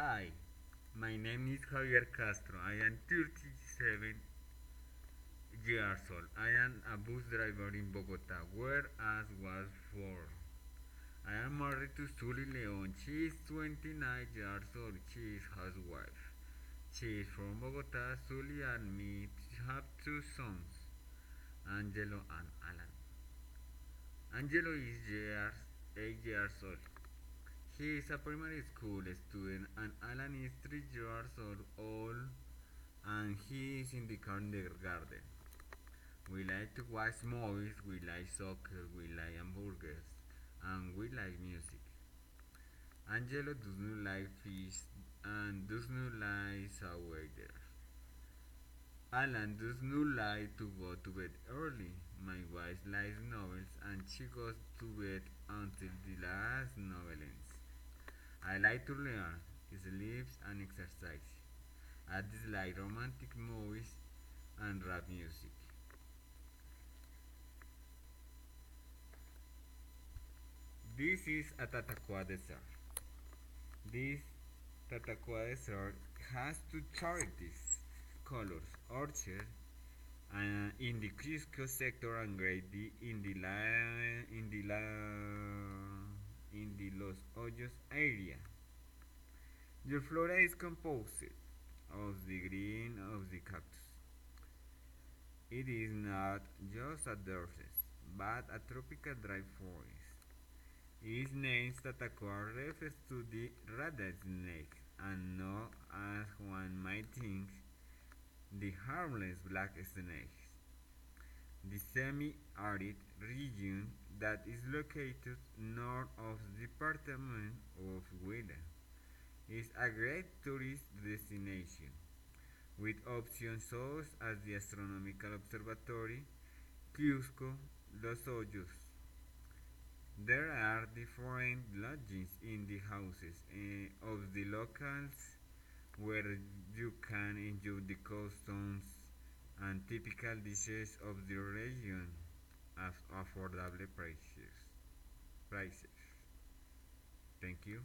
Hi, my name is Javier Castro. I am 37 years old. I am a bus driver in Bogota, where I was born. I am married to Sully Leon. She is 29 years old. She is housewife. She is from Bogota. Sully and me have two sons, Angelo and Alan. Angelo is 8 years old. He is a primary school student and Alan is 3 years old and he is in the kindergarten. We like to watch movies, we like soccer, we like hamburgers, and we like music. Angelo does not like fish and does not like sourdough. Alan does not like to go to bed early. My wife likes novels and she goes to bed until the last novel ends. I like to learn, sleep, and exercise. I dislike romantic movies and rap music. This is a Tatacoa dessert. This Tatacoa dessert has two charities colors orchard in the Cusco sector and Grady in the Los Hoyos area. The flora is composed of the green of the cactus. It is not just a desert, but a tropical dry forest. Its name Tatacoa refers to the rattlesnake and not, as one might think, the harmless black snake. The semi-arid region that is located north of the department of Huila is a great tourist destination, with options such as the Astronomical Observatory, Cusco, Los Hoyos. There are different lodgings in the houses of the locals where you can enjoy the customs and typical dishes of the region at affordable prices. Thank you.